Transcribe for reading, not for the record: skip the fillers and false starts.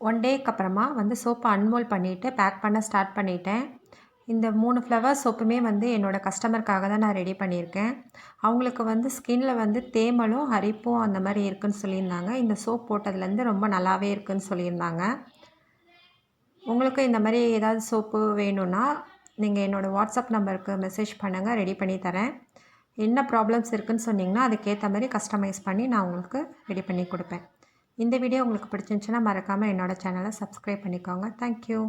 1 டேக்கு அப்புறமா வந்து சோப்பை அன்மோல் பண்ணிவிட்டு பேக் பண்ண ஸ்டார்ட் பண்ணிட்டேன். இந்த 3 ஃப்ளவர் சோப்புமே வந்து என்னோடய கஸ்டமருக்காக தான் நான் ரெடி பண்ணியிருக்கேன். அவங்களுக்கு வந்து ஸ்கின்ல வந்து தேமலும், அரிப்பும் அந்த மாதிரி இருக்குன்னு சொல்லியிருந்தாங்க. இந்த சோப் போட்டதுலேருந்து ரொம்ப நல்லாவே இருக்குன்னு சொல்லியிருந்தாங்க. உங்களுக்கு இந்த மாதிரி ஏதாவது சோப்பு வேணும்னா நீங்கள் என்னோடய வாட்ஸ்அப் நம்பருக்கு மெசேஜ் பண்ணுங்கள், ரெடி பண்ணி தரேன். என்ன ப்ராப்ளம்ஸ் இருக்குதுன்னு சொன்னிங்கன்னா அதுக்கேற்ற மாதிரி கஸ்டமைஸ் பண்ணி நான் உங்களுக்கு ரெடி பண்ணி கொடுப்பேன். இந்த வீடியோ உங்களுக்கு பிடிச்சிருந்துச்சுன்னா மறக்காமல் என்னோடய சேனலை சப்ஸ்கிரைப் பண்ணிக்கோங்க. தேங்க்யூ.